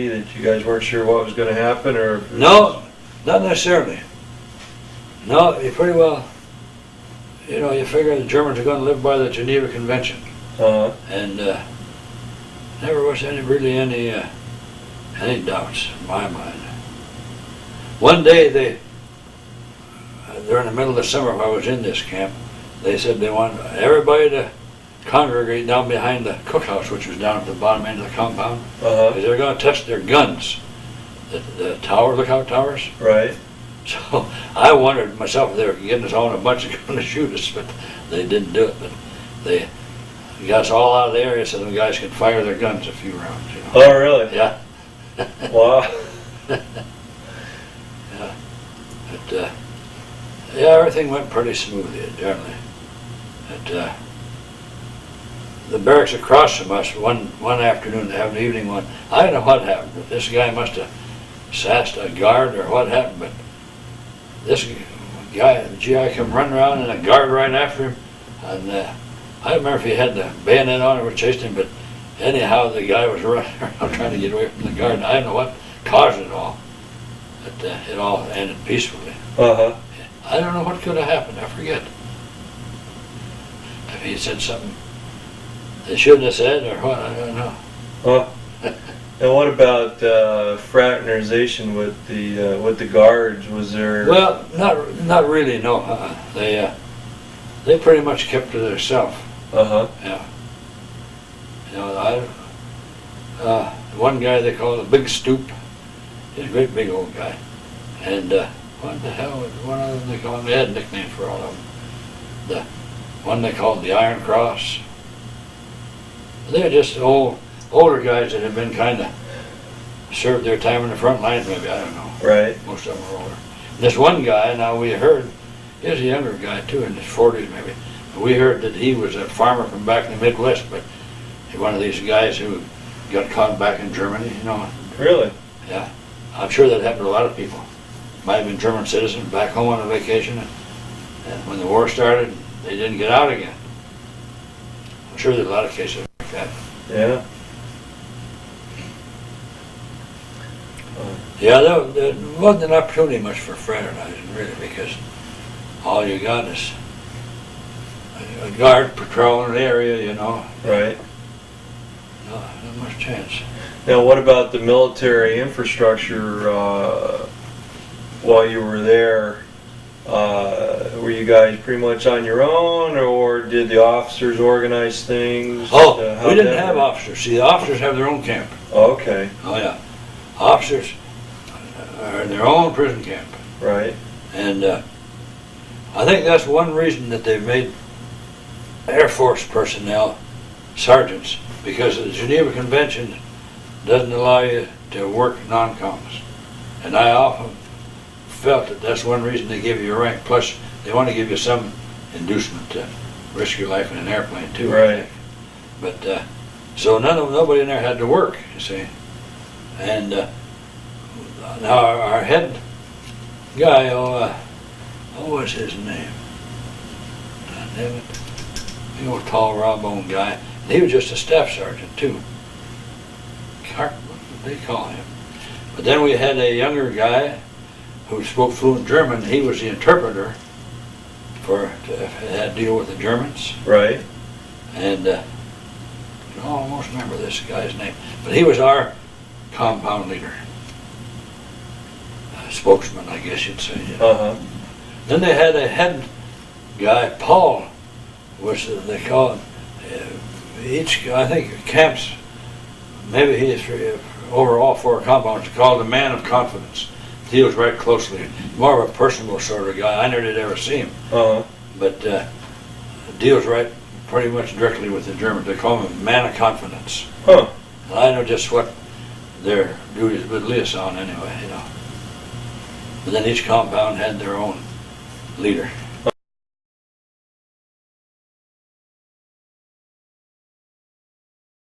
that you guys weren't sure what was going to happen, or? No, not necessarily. No, you pretty well, you know, you figure the Germans are going to live by the Geneva Convention. And never was really any doubts in my mind. One day during the middle of the summer when I was in this camp, they said they wanted everybody to congregate down behind the cookhouse, which was down at the bottom end of the compound, because they were going to test their guns, the lookout towers. Right. So I wondered myself if they were getting us all in a bunch and going to shoot us, but they didn't do it. But they got us all out of the area so the guys could fire their guns a few rounds. You know. Oh, really? Yeah. Wow. Yeah. But yeah, everything went pretty smoothly generally. But the barracks across from us one afternoon, they have an evening one. I don't know what happened, but this guy must have sassed a guard or what happened, but this guy, the GI, come running around and a guard right after him. And I don't remember if he had the bayonet on or chased him, but anyhow, the guy was running around trying to get away from the guard. I don't know what caused it all, but it all ended peacefully. I don't know what could have happened, I forget. If he said something they shouldn't have said or what, I don't know. And what about fraternization with the guards? Was there? Well, not really. No, they pretty much kept to themselves. Yeah. You know, one guy they called a Big Stoop. He's a great big old guy. And what the hell was one of them they called him? They had nicknames for all of them. The one they called the Iron Cross. They're just older guys that have been kind of served their time in the front lines, maybe, I don't know. Right. Most of them are older. This one guy, now we heard, he was a younger guy too, in his 40s maybe. We heard that he was a farmer from back in the Midwest, but he's one of these guys who got caught back in Germany, you know. Really? Yeah. I'm sure that happened to a lot of people. Might have been German citizens back home on a vacation, and when the war started, they didn't get out again. I'm sure there's a lot of cases like that. Yeah. Yeah, there wasn't an opportunity much for fraternizing, really, because all you got is a guard patrolling the area, you know. Right. No, not much chance. Now, what about the military infrastructure while you were there? Were you guys pretty much on your own, or did the officers organize things? Oh, we didn't have officers. See, the officers have their own camp. Okay. Oh, yeah. Officers are in their own prison camp. Right. And I think that's one reason that they've made Air Force personnel sergeants, because the Geneva Convention doesn't allow you to work non-coms. And I often felt that that's one reason they give you a rank. Plus, they want to give you some inducement to risk your life in an airplane too. Right. But so nobody in there had to work, you see. And now our head guy, what was his name? Damn it. The old tall raw-boned guy. He was just a staff sergeant too. What did they call him? But then we had a younger guy who spoke fluent German. He was the interpreter to deal with the Germans. Right. And I can almost remember this guy's name. But he was our compound leader. Spokesman, I guess you'd say. Yeah. Then they had a head guy, Paul, which they call each, I think, camps, maybe he is over all 4 compounds, called the man of confidence. Deals right closely, more of a personal sort of guy. I never did ever see him, but deals right pretty much directly with the Germans. They call him man of confidence. And I know just what their duties would liaison anyway, you know. But then each compound had their own leader.